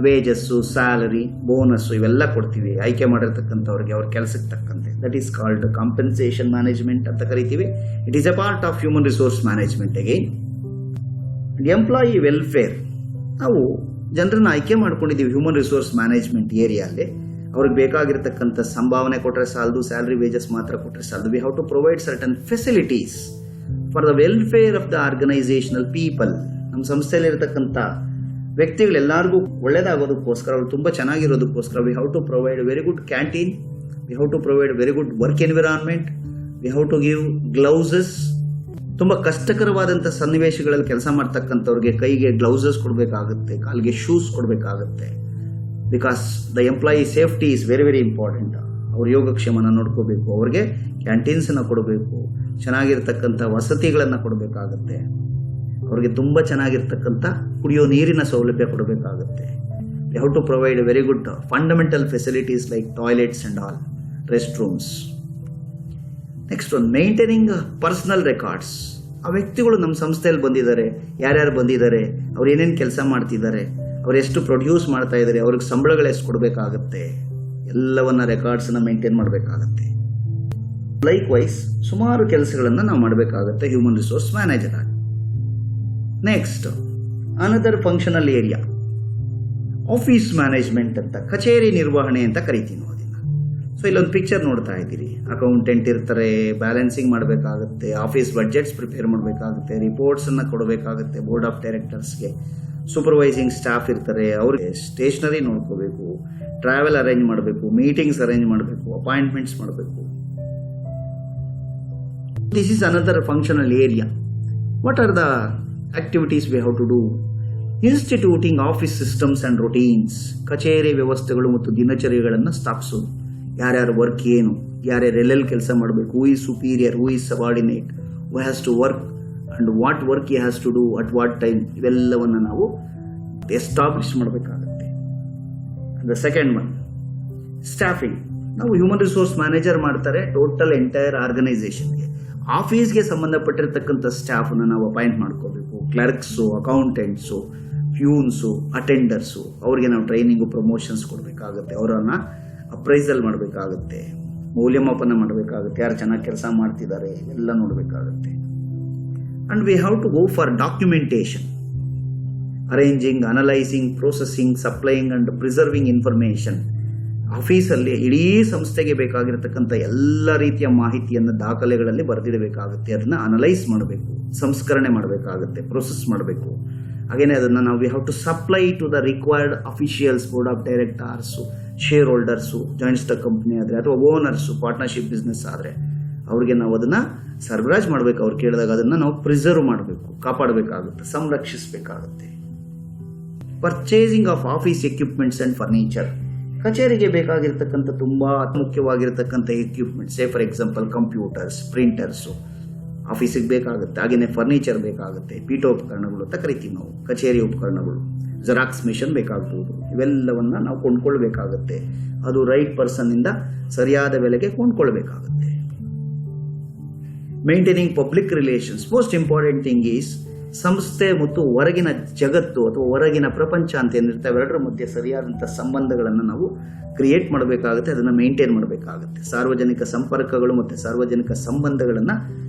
ವೇಜಸ್ಸು, ಸ್ಯಾಲರಿ, ಬೋನಸ್ಸು ಇವೆಲ್ಲ ಕೊಡ್ತೀವಿ ಆಯ್ಕೆ ಮಾಡಿರ್ತಕ್ಕಂಥವ್ರಿಗೆ ಅವ್ರ ಕೆಲಸಕ್ಕೆ ತಕ್ಕಂತೆ. That is called compensation management ಅಂತ ಕರಿತೀವಿ. It is A part of human resource management. Again employee welfare. ನಾವು ಜನರನ್ನ ಆಯ್ಕೆ ಮಾಡ್ಕೊಂಡಿದ್ದೀವಿ ಹ್ಯೂಮನ್ ರಿಸೋರ್ಸ್ ಮ್ಯಾನೇಜ್ಮೆಂಟ್ ಏರಿಯಾಲ್ಲಿ. ಅವ್ರಿಗೆ ಬೇಕಾಗಿರ್ತಕ್ಕಂಥ ಸಂಭಾವನೆ ಕೊಟ್ಟರೆ ಸಾಲದು, ಸ್ಯಾಲರಿ ವೇಜಸ್ ಮಾತ್ರ ಕೊಟ್ಟರೆ ಸಾಲದು. We have to provide certain facilities for the welfare of the organisational people. ನಮ್ಮ ಸಂಸ್ಥೆಯಲ್ಲಿ ಇರತಕ್ಕಂಥ ವ್ಯಕ್ತಿಗಳೆಲ್ಲರಿಗೂ ಒಳ್ಳೇದಾಗೋದಕ್ಕೋಸ್ಕರ, ಅವ್ರು ತುಂಬ ಚೆನ್ನಾಗಿರೋದಕ್ಕೋಸ್ಕರ we have to provide very good canteen, we have to provide very good work environment, we have to give gloves. ತುಂಬ ಕಷ್ಟಕರವಾದಂಥ ಸನ್ನಿವೇಶಗಳಲ್ಲಿ ಕೆಲಸ ಮಾಡ್ತಕ್ಕಂಥವ್ರಿಗೆ ಕೈಗೆ ಗ್ಲೌಸಸ್ ಕೊಡಬೇಕಾಗುತ್ತೆ, ಕಾಲಿಗೆ ಶೂಸ್ ಕೊಡಬೇಕಾಗುತ್ತೆ. Because the employee safety is very very important. ಅವ್ರ ಯೋಗಕ್ಷೇಮನ ನೋಡ್ಕೋಬೇಕು, ಅವ್ರಿಗೆ ಕ್ಯಾಂಟೀನ್ಸನ್ನು ಕೊಡಬೇಕು, ಚೆನ್ನಾಗಿರ್ತಕ್ಕಂಥ ವಸತಿಗಳನ್ನು ಕೊಡಬೇಕಾಗುತ್ತೆ, ಅವ್ರಿಗೆ ತುಂಬ ಚೆನ್ನಾಗಿರ್ತಕ್ಕಂಥ ಕುಡಿಯೋ ನೀರಿನ ಸೌಲಭ್ಯ ಕೊಡಬೇಕಾಗುತ್ತೆ. We have to provide very good fundamental facilities like toilets and all, rest rooms. Next one maintaining personal records. ಆ ವ್ಯಕ್ತಿಗಳು ನಮ್ಮ ಸಂಸ್ಥೆಯಲ್ಲಿ ಬಂದಿದ್ದಾರೆ, ಯಾರ್ಯಾರು ಬಂದಿದ್ದಾರೆ, ಅವ್ರು ಏನೇನು ಕೆಲಸ ಮಾಡ್ತಿದ್ದಾರೆ, ಅವ್ರು ಎಷ್ಟು ಪ್ರೊಡ್ಯೂಸ್ ಮಾಡ್ತಾ ಇದ್ದಾರೆ, ಅವ್ರಿಗೆ ಸಂಬಳಗಳು ಎಷ್ಟು ಕೊಡಬೇಕಾಗುತ್ತೆ, ಎಲ್ಲವನ್ನ ರೆಕಾರ್ಡ್ಸನ್ನು ಮೇಂಟೈನ್ ಮಾಡಬೇಕಾಗತ್ತೆ. ಲೈಕ್ ವೈಸ್ ಸುಮಾರು ಕೆಲಸಗಳನ್ನು ನಾವು ಮಾಡಬೇಕಾಗುತ್ತೆ ಹ್ಯೂಮನ್ ರಿಸೋರ್ಸ್ ಮ್ಯಾನೇಜರ್ ಆಗಿ. Next another functional area, office management ಅಂತ, ಕಚೇರಿ ನಿರ್ವಹಣೆ ಅಂತ ಕರಿತೀವಿ ನಾವು ಅದನ್ನ. ಸೊ ಇಲ್ಲೊಂದು ಪಿಕ್ಚರ್ ನೋಡ್ತಾ ಇದ್ದೀರಿ. ಅಕೌಂಟೆಂಟ್ ಇರ್ತಾರೆ, ಬ್ಯಾಲೆನ್ಸಿಂಗ್ ಮಾಡಬೇಕಾಗುತ್ತೆ, ಆಫೀಸ್ ಬಡ್ಜೆಟ್ಸ್ ಪ್ರಿಪೇರ್ ಮಾಡಬೇಕಾಗುತ್ತೆ, ರಿಪೋರ್ಟ್ಸನ್ನು ಕೊಡಬೇಕಾಗುತ್ತೆ ಬೋರ್ಡ್ ಆಫ್ ಡೈರೆಕ್ಟರ್ಸ್ಗೆ. ಸೂಪರ್ವೈಸಿಂಗ್ ಸ್ಟಾಫ್ ಇರ್ತಾರೆ, ಅವ್ರಿಗೆ ಸ್ಟೇಷನರಿ ನೋಡ್ಕೋಬೇಕು, ಟ್ರಾವೆಲ್ ಅರೇಂಜ್ ಮಾಡಬೇಕು, ಮೀಟಿಂಗ್ಸ್ ಅರೇಂಜ್ ಮಾಡಬೇಕು, ಅಪಾಯಿಂಟ್ಮೆಂಟ್ಸ್ ಮಾಡಬೇಕು. This is another functional area. What are the activities we have to do? Instituting office systems and routines. ಕಚೇರಿ ವ್ಯವಸ್ಥೆಗಳು ಮತ್ತು ದಿನಚರಿಗಳನ್ನು ಸ್ಥಾಪಿಸೋದು. ಯಾರ್ಯಾರ ವರ್ಕ್ ಏನು, ಯಾರ್ಯಾರು ಎಲ್ಲೆಲ್ಲಿ ಕೆಲಸ ಮಾಡಬೇಕು, who is superior, who is subordinate, who has to work and what work he has to do at what time, ಇವೆಲ್ಲವನ್ನು ನಾವು ಎಸ್ಟಾಬ್ಲಿಷ್ ಮಾಡಬೇಕಾಗುತ್ತೆ. The second one staffing. ನಾವು ಹ್ಯೂಮನ್ ರಿಸೋರ್ಸ್ ಮ್ಯಾನೇಜರ್ ಮಾಡ್ತಾರೆ ಟೋಟಲ್ ಎಂಟೈರ್ ಆರ್ಗನೈಸೇಷನ್ಗೆ. ಆಫೀಸ್ಗೆ ಸಂಬಂಧಪಟ್ಟಿರ್ತಕ್ಕಂಥ ಸ್ಟಾಫನ್ನು ನಾವು ಅಪಾಯಿಂಟ್ ಮಾಡ್ಕೋಬೇಕು. ಕ್ಲರ್ಕ್ಸು, ಅಕೌಂಟೆಂಟ್ಸು, ಫ್ಯೂನ್ಸು, ಅಟೆಂಡರ್ಸು, ಅವ್ರಿಗೆ ನಾವು ಟ್ರೈನಿಂಗು, ಪ್ರಮೋಷನ್ಸ್ ಕೊಡಬೇಕಾಗುತ್ತೆ. ಅವರನ್ನು ಅಪ್ರೈಸಲ್ ಮಾಡಬೇಕಾಗುತ್ತೆ, ಮೌಲ್ಯಮಾಪನ ಮಾಡಬೇಕಾಗುತ್ತೆ, ಯಾರು ಚೆನ್ನಾಗಿ ಕೆಲಸ ಮಾಡ್ತಿದ್ದಾರೆ ಎಲ್ಲ ನೋಡಬೇಕಾಗುತ್ತೆ. And we have to go for documentation, arranging, analysing, processing, supplying and preserving information. ಆಫೀಸಲ್ಲಿ ಇಡೀ ಸಂಸ್ಥೆಗೆ ಬೇಕಾಗಿರತಕ್ಕಂಥ ಎಲ್ಲ ರೀತಿಯ ಮಾಹಿತಿಯನ್ನು ದಾಖಲೆಗಳಲ್ಲಿ ಬರೆದಿಡಬೇಕಾಗುತ್ತೆ. ಅದನ್ನು ಅನಲೈಸ್ ಮಾಡಬೇಕು, ಸಂಸ್ಕರಣೆ ಮಾಡಬೇಕಾಗುತ್ತೆ, ಪ್ರೊಸೆಸ್ ಮಾಡಬೇಕು. ಹಾಗೆಯೇ ಅದನ್ನು ನಾವು we have to supply to the required officials, board of directors, shareholders, joint stock company ಆದರೆ ಅಥವಾ ಓನರ್ಸು, ಪಾರ್ಟ್ನರ್ಶಿಪ್ ಬಿಸ್ನೆಸ್ ಆದರೆ ಅವ್ರಿಗೆ ನಾವು ಅದನ್ನು ಸರಬರಾಜು ಮಾಡಬೇಕು. ಅವ್ರು ಕೇಳಿದಾಗ ಅದನ್ನು ನಾವು ಪ್ರಿಸರ್ವ್ ಮಾಡಬೇಕು, ಕಾಪಾಡಬೇಕಾಗುತ್ತೆ, ಸಂರಕ್ಷಿಸಬೇಕಾಗುತ್ತೆ. Purchasing of office equipments and furniture. ಕಚೇರಿಗೆ ಬೇಕಾಗಿರ್ತಕ್ಕಂಥ ತುಂಬ ಮುಖ್ಯವಾಗಿರ್ತಕ್ಕಂಥ equipments, for example computers, printers ಆಫೀಸಿಗೆ ಬೇಕಾಗುತ್ತೆ. ಹಾಗೆಯೇ ಫರ್ನಿಚರ್ ಬೇಕಾಗುತ್ತೆ, ಪೀಠೋಪಕರಣಗಳು ಅಂತ ಕರಿತೀವಿ ನಾವು, ಕಚೇರಿ ಉಪಕರಣಗಳು, ಜೆರಾಕ್ಸ್ ಮಿಷನ್ ಬೇಕಾಗ್ಬೋದು. ಇವೆಲ್ಲವನ್ನ ನಾವು ಕೊಂಡ್ಕೊಳ್ಬೇಕಾಗುತ್ತೆ. ಅದು ರೈಟ್ ಪರ್ಸನ್ನಿಂದ ಸರಿಯಾದ ಬೆಲೆಗೆ ಕೊಂಡ್ಕೊಳ್ಬೇಕಾಗುತ್ತೆ. Maintaining public relations. Most important thing is ಸಂಸ್ಥೆ ಮತ್ತು ಹೊರಗಿನ ಜಗತ್ತು ಅಥವಾ ಹೊರಗಿನ ಪ್ರಪಂಚ ಅಂತ ಏನಿರ್ತವೆ ಎರಡರ ಮಧ್ಯೆ ಸರಿಯಾದಂಥ ಸಂಬಂಧಗಳನ್ನು ನಾವು ಕ್ರಿಯೇಟ್ ಮಾಡಬೇಕಾಗುತ್ತೆ, ಅದನ್ನು ಮೇಂಟೈನ್ ಮಾಡಬೇಕಾಗುತ್ತೆ. ಸಾರ್ವಜನಿಕ ಸಂಪರ್ಕಗಳು ಮತ್ತು ಸಾರ್ವಜನಿಕ ಸಂಬಂಧಗಳನ್ನು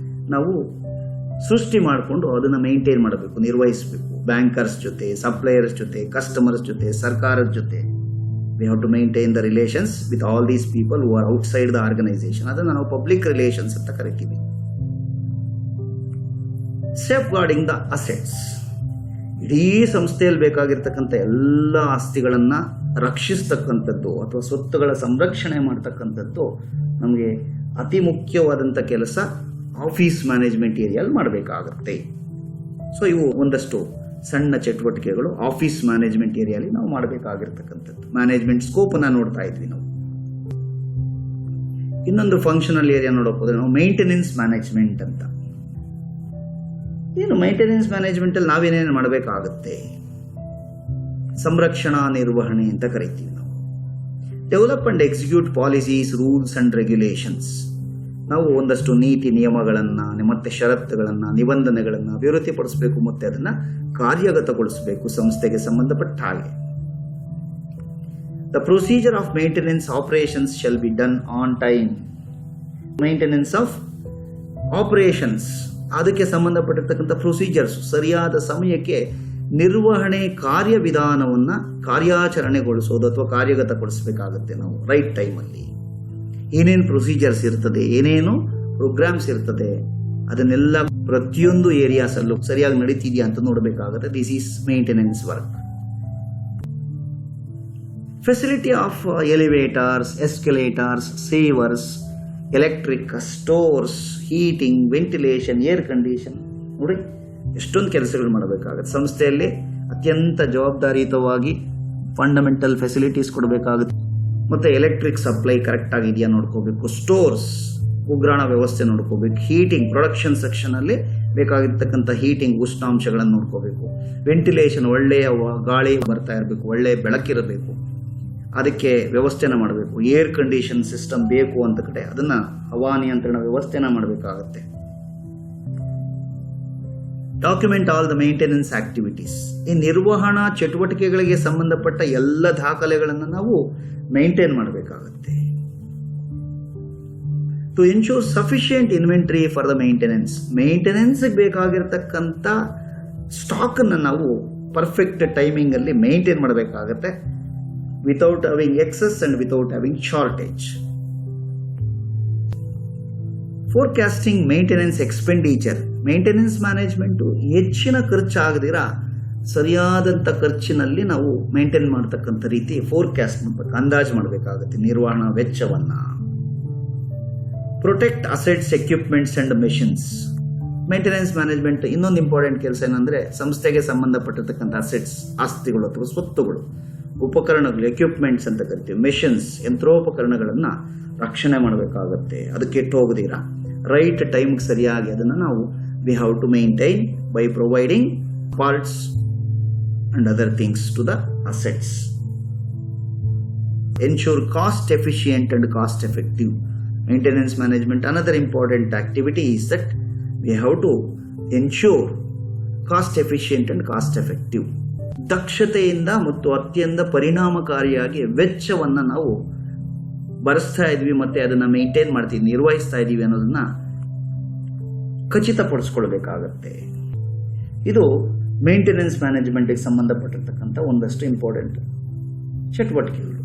ನಾವು ಸೃಷ್ಟಿ ಮಾಡಿಕೊಂಡು ಅದನ್ನು ಮೇಂಟೈನ್ ಮಾಡಬೇಕು, ನಿರ್ವಹಿಸಬೇಕು. ಬ್ಯಾಂಕರ್ಸ್ ಜೊತೆ, ಸಪ್ಲೈಯರ್ಸ್ ಜೊತೆ, ಕಸ್ಟಮರ್ಸ್ ಜೊತೆ, ಸರ್ಕಾರದ ಜೊತೆ we have to maintain the relations with all these people who are outside the organisation. ಅದನ್ನು ನಾವು ಪಬ್ಲಿಕ್ ರಿಲೇಷನ್ಸ್ ಅಂತ ಕರಿತೀವಿ. Safeguarding the assets. ಇಡೀ ಸಂಸ್ಥೆಯಲ್ಲಿ ಬೇಕಾಗಿರ್ತಕ್ಕಂಥ ಎಲ್ಲ ಆಸ್ತಿಗಳನ್ನು ರಕ್ಷಿಸ್ತಕ್ಕಂಥದ್ದು ಅಥವಾ ಸ್ವತ್ತುಗಳ ಸಂರಕ್ಷಣೆ ಮಾಡ್ತಕ್ಕಂಥದ್ದು ನಮಗೆ ಅತಿ ಮುಖ್ಯವಾದಂಥ ಕೆಲಸ ಆಫೀಸ್ ಮ್ಯಾನೇಜ್ಮೆಂಟ್ ಏರಿಯಲ್ಲಿ ಮಾಡಬೇಕಾಗತ್ತೆ. ಸೊ ಇವು ಒಂದಷ್ಟು ಸಣ್ಣ ಚಟುವಟಿಕೆಗಳು ಆಫೀಸ್ ಮ್ಯಾನೇಜ್ಮೆಂಟ್ ಏರಿಯಲ್ಲಿ ನಾವು ಮಾಡಬೇಕಾಗಿರ್ತಕ್ಕಂಥದ್ದು. ಮ್ಯಾನೇಜ್ಮೆಂಟ್ ಸ್ಕೋಪನ್ನು ನೋಡ್ತಾ ಇದ್ವಿ ನಾವು. ಇನ್ನೊಂದು ಫಂಕ್ಷನಲ್ ಏರಿಯಾ ನೋಡೋಕೆ ಹೋದ್ರೆ ನಾವು ಮೇಂಟೆನೆನ್ಸ್ ಮ್ಯಾನೇಜ್ಮೆಂಟ್ ಅಂತ. ಏನು ಮೇಂಟೆನೆನ್ಸ್ ಮ್ಯಾನೇಜ್ಮೆಂಟಲ್ಲಿ ನಾವೇನೇನು ಮಾಡಬೇಕಾಗುತ್ತೆ? ಸಂರಕ್ಷಣಾ ನಿರ್ವಹಣೆ ಅಂತ ಕರಿತೀವಿ ನಾವು. Develop and execute policies, rules and regulations. ನಾವು ಒಂದಷ್ಟು ನೀತಿ ನಿಯಮಗಳನ್ನು ಮತ್ತೆ ಷರತ್ತುಗಳನ್ನು, ನಿಬಂಧನೆಗಳನ್ನು ಅಭಿವೃದ್ಧಿಪಡಿಸಬೇಕು ಮತ್ತು ಅದನ್ನು ಕಾರ್ಯಗತಗೊಳಿಸಬೇಕು ಸಂಸ್ಥೆಗೆ ಸಂಬಂಧಪಟ್ಟ ಹಾಗೆ. The procedure of maintenance operations shall be done on time. Maintenance of operations, ಅದಕ್ಕೆ ಸಂಬಂಧಪಟ್ಟಿರ್ತಕ್ಕಂಥ ಪ್ರೊಸೀಜರ್ಸ್ ಸರಿಯಾದ ಸಮಯಕ್ಕೆ ನಿರ್ವಹಣೆ ಕಾರ್ಯವಿಧಾನವನ್ನು ಕಾರ್ಯಾಚರಣೆಗೊಳಿಸೋದು ಅಥವಾ ಕಾರ್ಯಗತಗೊಳಿಸಬೇಕಾಗುತ್ತೆ ನಾವು ರೈಟ್ ಟೈಮಲ್ಲಿ. ಏನೇನು ಪ್ರೊಸೀಜರ್ಸ್ ಇರ್ತದೆ, ಏನೇನು ಪ್ರೋಗ್ರಾಮ್ಸ್ ಇರ್ತದೆ, ಅದನ್ನೆಲ್ಲ ಪ್ರತಿಯೊಂದು ಏರಿಯಾಸಲ್ಲೂ ಸರಿಯಾಗಿ ನಡೀತಿದೆಯಾ ಅಂತ ನೋಡಬೇಕಾಗುತ್ತೆ. This is maintenance work. Facility of elevators, escalators, sewers, electric, stores, heating, ventilation, air condition. ನೋಡಿ ಎಷ್ಟೊಂದು ಕೆಲಸಗಳು ಮಾಡಬೇಕಾಗುತ್ತೆ ಸಂಸ್ಥೆಯಲ್ಲಿ. ಅತ್ಯಂತ ಜವಾಬ್ದಾರಿಯುತವಾಗಿ ಫಂಡಮೆಂಟಲ್ ಫೆಸಿಲಿಟೀಸ್ ಕೊಡಬೇಕಾಗುತ್ತೆ. ಮತ್ತು ಎಲೆಕ್ಟ್ರಿಕ್ ಸಪ್ಲೈ ಕರೆಕ್ಟ್ ಆಗಿದೆಯಾ ನೋಡ್ಕೋಬೇಕು. ಸ್ಟೋರ್ಸ್, ಉಗ್ರಾಣ ವ್ಯವಸ್ಥೆ ನೋಡ್ಕೋಬೇಕು. ಹೀಟಿಂಗ್, ಪ್ರೊಡಕ್ಷನ್ ಸೆಕ್ಷನಲ್ಲಿ ಬೇಕಾಗಿರ್ತಕ್ಕಂಥ ಹೀಟಿಂಗ್ ಉಷ್ಣಾಂಶಗಳನ್ನು ನೋಡ್ಕೋಬೇಕು. ವೆಂಟಿಲೇಷನ್, ಒಳ್ಳೆಯ ಗಾಳಿ ಬರ್ತಾ ಇರಬೇಕು, ಒಳ್ಳೆಯ ಬೆಳಕಿರಬೇಕು, ಅದಕ್ಕೆ ವ್ಯವಸ್ಥೆನ ಮಾಡಬೇಕು. ಏರ್ ಕಂಡೀಷನ್ ಸಿಸ್ಟಮ್ ಬೇಕು ಅಂತ ಕಡೆ ಅದನ್ನು ಹವಾನಿಯಂತ್ರಣ ವ್ಯವಸ್ಥೆನ ಮಾಡಬೇಕಾಗತ್ತೆ. Document all the maintenance activities. ಈ ನಿರ್ವಹಣಾ ಚಟುವಟಿಕೆಗಳಿಗೆ ಸಂಬಂಧಪಟ್ಟ ಎಲ್ಲ ದಾಖಲೆಗಳನ್ನು ನಾವು ಮೇಂಟೈನ್ ಮಾಡಬೇಕಾಗತ್ತೆ. To ensure sufficient inventory for the maintenance. ಮೇಂಟೆನೆನ್ಸ್ಗೆ ಬೇಕಾಗಿರ್ತಕ್ಕಂಥ ಸ್ಟಾಕನ್ನು ನಾವು ಪರ್ಫೆಕ್ಟ್ ಟೈಮಿಂಗಲ್ಲಿ ಮೇಂಟೈನ್ ಮಾಡಬೇಕಾಗತ್ತೆ, without having excess and without having shortage. Forecasting maintenance expenditure. Maintenance management ಹೆಚ್ಚಿನ ಖರ್ಚಾಗದಿರ ಸರಿಯಾದಂಥ ಖರ್ಚಿನಲ್ಲಿ ನಾವು ಮೇಂಟೈನ್ ಮಾಡ್ತಕ್ಕಂಥ ರೀತಿ ಫೋರ್ಕಾಸ್ಟ್ ಮಾಡಬೇಕು, ಅಂದಾಜು ಮಾಡಬೇಕಾಗುತ್ತೆ ನಿರ್ವಹಣಾ ವೆಚ್ಚವನ್ನು. Protect assets, equipments and machines. Maintenance management ಇನ್ನೊಂದು ಇಂಪಾರ್ಟೆಂಟ್ ಕೆಲಸ ಏನಂದರೆ ಸಂಸ್ಥೆಗೆ ಸಂಬಂಧಪಟ್ಟಿರ್ತಕ್ಕಂಥ ಅಸೆಟ್ಸ್, ಆಸ್ತಿಗಳು ಅಥವಾ ಸ್ವತ್ತುಗಳು, ಉಪಕರಣಗಳು, ಎಕ್ವಿಪ್ಮೆಂಟ್ಸ್ ಅಂತ ಕರಿತೀವಿ, ಮೆಷಿನ್ಸ್, ಯಂತ್ರೋಪಕರಣಗಳನ್ನು ರಕ್ಷಣೆ ಮಾಡಬೇಕಾಗತ್ತೆ. ಅದಕ್ಕೆ ಕೆಟ್ಟು ಹೋಗದಿರ ರೈಟ್ ಟೈಮ್ಗೆ ಸರಿಯಾಗಿ ಅದನ್ನು ನಾವು we have to maintain by providing parts and other things to the assets. Ensure cost efficient and cost effective Maintenance management, another important activity is that we have to ensure cost efficient and cost effective. ದಕ್ಷತೆಯಿಂದ ಮತ್ತು ಅತ್ಯಂತ ಪರಿಣಾಮಕಾರಿಯಾಗಿ ವೆಚ್ಚವನ್ನು ನಾವು ಬರೆಸ್ತಾ ಇದ್ವಿ ಮತ್ತೆ ಅದನ್ನು maintain ಮಾಡ್ತೀವಿ, ನಿರ್ವಹಿಸ್ತಾ ಇದ್ದೀವಿ ಅನ್ನೋದನ್ನ ಖಚಿತಪಡಿಸ್ಕೊಳ್ಬೇಕಾಗತ್ತೆ. ಇದು ಮೇಂಟೆನೆನ್ಸ್ ಮ್ಯಾನೇಜ್ಮೆಂಟ್ಗೆ ಸಂಬಂಧಪಟ್ಟಿರ್ತಕ್ಕಂಥ ಒಂದಷ್ಟು ಇಂಪಾರ್ಟೆಂಟ್ ಚಟುವಟಿಕೆಗಳು.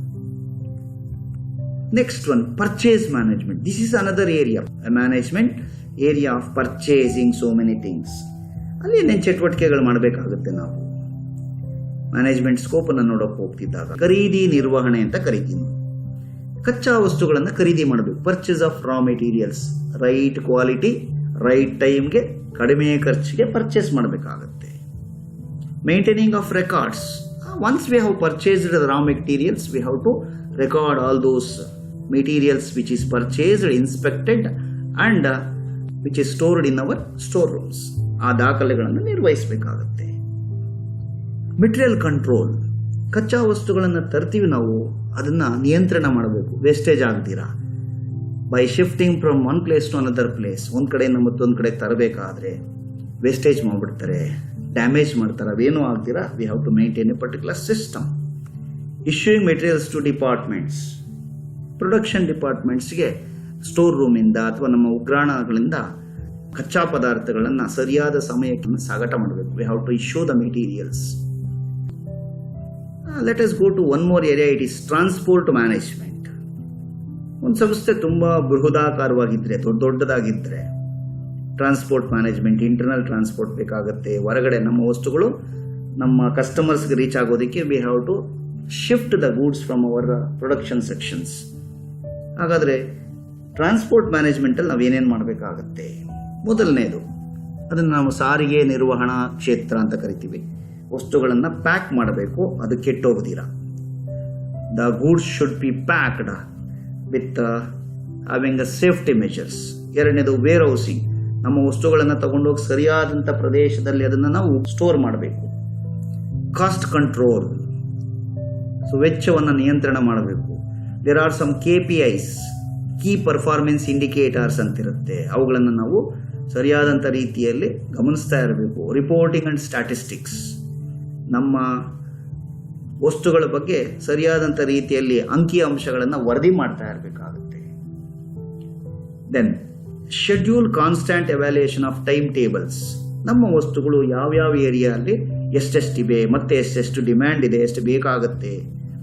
Next one, purchase management. This is another area, management area of purchasing so many things. ಅಲ್ಲಿ ಏನೇನು ಚಟುವಟಿಕೆಗಳು ಮಾಡಬೇಕಾಗುತ್ತೆ ನಾವು ಮ್ಯಾನೇಜ್ಮೆಂಟ್ ಸ್ಕೋಪ್ ಅನ್ನು ನೋಡೋಕೆ ಹೋಗ್ತಿದ್ದಾಗ. ಖರೀದಿ ನಿರ್ವಹಣೆ ಅಂತ ಕರಿತೀವಿ. ಕಚ್ಚಾ ವಸ್ತುಗಳನ್ನು ಖರೀದಿ ಮಾಡಬೇಕು. Purchase of raw materials, right quality right ಟೈಮ್ಗೆ ಕಡಿಮೆ ಖರ್ಚಿಗೆ ಪರ್ಚೇಸ್ ಮಾಡಬೇಕಾಗತ್ತೆ. Maintaining of records. Once we have purchased the raw materials, we have to record all those materials which is purchased, inspected and which is stored in our storerooms. ಆ ದಾಖಲೆಗಳನ್ನು ನಿರ್ವಹಿಸಬೇಕಾಗುತ್ತೆ. Material control. ಕಚ್ಚಾ ವಸ್ತುಗಳನ್ನು ತರ್ತೀವಿ ನಾವು, ಅದನ್ನ ನಿಯಂತ್ರಣ ಮಾಡಬೇಕು, ವೇಸ್ಟೇಜ್ ಆಗ್ದಿರಾ. By shifting from one place to another place, ಒಂದು ಕಡೆಯಿಂದ ಮತ್ತೊಂದು ಕಡೆ ತರಬೇಕಾದ್ರೆ ವೇಸ್ಟೇಜ್ ಮಾಡಿಬಿಡ್ತಾರೆ, ಡ್ಯಾಮೇಜ್ ಮಾಡ್ತಾರೆ, ಅವೇನೂ ಆಗ್ದಿರಾ. We have to maintain a particular system. Issuing materials to departments. Production ಡಿಪಾರ್ಟ್ಮೆಂಟ್ಸ್ಗೆ ಸ್ಟೋರ್ ರೂಮಿಂದ ಅಥವಾ ನಮ್ಮ ಉಗ್ರಾಣಗಳಿಂದ ಕಚ್ಚಾ ಪದಾರ್ಥಗಳನ್ನು ಸರಿಯಾದ ಸಮಯಕ್ಕೆ ಸಾಗಾಟ ಮಾಡಬೇಕು. We have to issue the materials. Let us go to one more area, it is transport management. ಒಂದು ಸಂಸ್ಥೆ ತುಂಬ ಬೃಹದಾಕಾರವಾಗಿದ್ದರೆ, ದೊಡ್ಡದಾಗಿದ್ದರೆ ಟ್ರಾನ್ಸ್ಪೋರ್ಟ್ ಮ್ಯಾನೇಜ್ಮೆಂಟ್, ಇಂಟರ್ನಲ್ ಟ್ರಾನ್ಸ್ಪೋರ್ಟ್ ಬೇಕಾಗುತ್ತೆ. ಹೊರಗಡೆ ನಮ್ಮ ವಸ್ತುಗಳು ನಮ್ಮ ಕಸ್ಟಮರ್ಸ್ಗೆ ರೀಚ್ ಆಗೋದಕ್ಕೆ we have to shift the goods from our production sections. ಹಾಗಾದರೆ ಟ್ರಾನ್ಸ್ಪೋರ್ಟ್ ಮ್ಯಾನೇಜ್ಮೆಂಟಲ್ಲಿ ನಾವು ಏನೇನು ಮಾಡಬೇಕಾಗತ್ತೆ? ಮೊದಲನೇದು, ಅದನ್ನು ನಾವು ಸಾರಿಗೆ ನಿರ್ವಹಣಾ ಕ್ಷೇತ್ರ ಅಂತ ಕರಿತೀವಿ. ವಸ್ತುಗಳನ್ನು ಪ್ಯಾಕ್ ಮಾಡಬೇಕು, ಅದು ಕೆಟ್ಟೋಗದಿರ. The goods should be packed with having a safety measures. ಎರಡನೇದು, ವೇರ್ ಹೌಸಿಂಗ್. ನಮ್ಮ ವಸ್ತುಗಳನ್ನು ತಗೊಂಡೋಗಿ ಸರಿಯಾದಂಥ ಪ್ರದೇಶದಲ್ಲಿ ಅದನ್ನು ನಾವು ಸ್ಟೋರ್ ಮಾಡಬೇಕು. ಕಾಸ್ಟ್ ಕಂಟ್ರೋಲ್, ಸೊ ವೆಚ್ಚವನ್ನು ನಿಯಂತ್ರಣ ಮಾಡಬೇಕು. There are some KPIs, key performance indicators ಅಂತಿರುತ್ತೆ. ಅವುಗಳನ್ನು ನಾವು ಸರಿಯಾದಂಥ ರೀತಿಯಲ್ಲಿ ಗಮನಿಸ್ತಾ ಇರಬೇಕು. ರಿಪೋರ್ಟಿಂಗ್ ಅಂಡ್ ಸ್ಟ್ಯಾಟಿಸ್ಟಿಕ್ಸ್, ನಮ್ಮ ವಸ್ತುಗಳ ಬಗ್ಗೆ ಸರಿಯಾದಂಥ ರೀತಿಯಲ್ಲಿ ಅಂಕಿ ಅಂಶಗಳನ್ನು ವರದಿ ಮಾಡ್ತಾ ಇರಬೇಕಾಗುತ್ತೆ. Then schedule constant evaluation of timetables. ನಮ್ಮ ವಸ್ತುಗಳು ಯಾವ್ಯಾವ ಏರಿಯಾದಲ್ಲಿ ಎಷ್ಟೆಷ್ಟಿವೆ, ಮತ್ತೆ ಎಷ್ಟೆಷ್ಟು ಡಿಮ್ಯಾಂಡ್ ಇದೆ, ಎಷ್ಟು ಬೇಕಾಗುತ್ತೆ,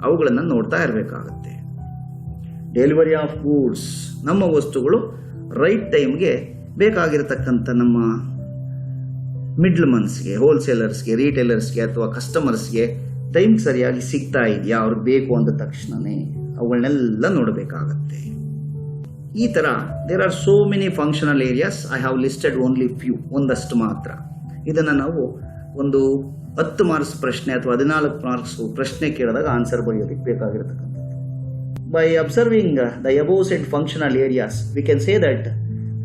ಅವುಗಳನ್ನು ನೋಡ್ತಾ ಇರಬೇಕಾಗತ್ತೆ. Delivery of goods. ನಮ್ಮ ವಸ್ತುಗಳು ರೈಟ್ ಟೈಮ್ಗೆ ಬೇಕಾಗಿರತಕ್ಕಂಥ ನಮ್ಮ ಮಿಡ್ಲ್ ಮನ್ಸ್ಗೆ, ಹೋಲ್ಸೇಲರ್ಸ್ಗೆ, ರೀಟೇಲರ್ಸ್ಗೆ ಅಥವಾ ಕಸ್ಟಮರ್ಸ್ಗೆ ಟೈಮ್ ಸರಿಯಾಗಿ ಸಿಗ್ತಾ ಇದೆಯಾ, ಅವ್ರಿಗೆ ಬೇಕು ಅಂದ ತಕ್ಷಣವೇ ಅವುಗಳನ್ನೆಲ್ಲ ನೋಡಬೇಕಾಗತ್ತೆ. ಈ ಥರ there are so many functional areas. I have listed only few, ಒಂದಷ್ಟು ಮಾತ್ರ. ಇದನ್ನು ನಾವು ಒಂದು 10 ಮಾರ್ಕ್ಸ್ ಪ್ರಶ್ನೆ ಅಥವಾ 14 ಮಾರ್ಕ್ಸ್ ಪ್ರಶ್ನೆ ಕೇಳಿದಾಗ ಆನ್ಸರ್ ಬರೆಯೋದಕ್ಕೆ ಬೇಕಾಗಿರತಕ್ಕಂಥದ್ದು. By observing the above said functional areas, we can say that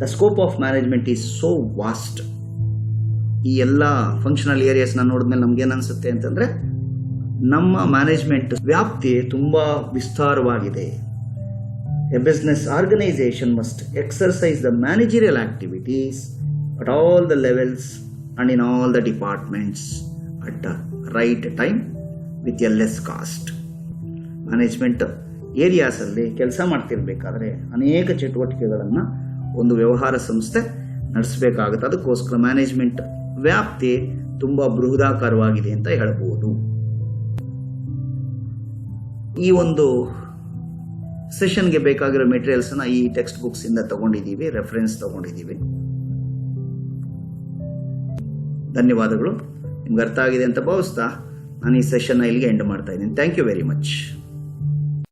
the scope of management is so vast. ಈ ಎಲ್ಲ ಫಂಕ್ಷನಲ್ ಏರಿಯಾಸ್ನ ನೋಡಿದ್ಮೇಲೆ ನಮ್ಗೆ ಏನು ಅನಿಸುತ್ತೆ ಅಂತಂದರೆ, ನಮ್ಮ ಮ್ಯಾನೇಜ್ಮೆಂಟ್ ವ್ಯಾಪ್ತಿ ತುಂಬ ವಿಸ್ತಾರವಾಗಿದೆ. A business organisation must exercise the managerial activities at all the levels and in all the departments at the right time with a less cost. Management ಏರಿಯಾಸಲ್ಲಿ ಕೆಲಸ ಮಾಡ್ತಿರ್ಬೇಕಾದ್ರೆ ಅನೇಕ ಚಟುವಟಿಕೆಗಳನ್ನು ಒಂದು ವ್ಯವಹಾರ ಸಂಸ್ಥೆ ನಡೆಸಬೇಕಾಗುತ್ತೆ. ಅದಕ್ಕೋಸ್ಕರ ಮ್ಯಾನೇಜ್ಮೆಂಟ್ ವ್ಯಾಪ್ತಿ ತುಂಬ ಬೃಹದಾಕಾರವಾಗಿದೆ ಅಂತ ಹೇಳ್ಬೋದು. ಈ ಒಂದು ಸೆಷನ್ಗೆ ಬೇಕಾಗಿರೋ ಮೆಟೀರಿಯಲ್ಸನ್ನು ಈ ಟೆಕ್ಸ್ಟ್ ಬುಕ್ಸಿಂದ ತಗೊಂಡಿದ್ದೀವಿ, ರೆಫರೆನ್ಸ್ ತಗೊಂಡಿದ್ದೀವಿ. ಧನ್ಯವಾದಗಳು. ನಿಮ್ಗೆ ಅರ್ಥ ಆಗಿದೆ ಅಂತ ಭಾವಿಸ್ತಾ ನಾನು ಈ ಸೆಷನ್ನ ಇಲ್ಲಿಗೆ ಎಂಡ್ ಮಾಡ್ತಾ ಇದ್ದೀನಿ. Thank you very much.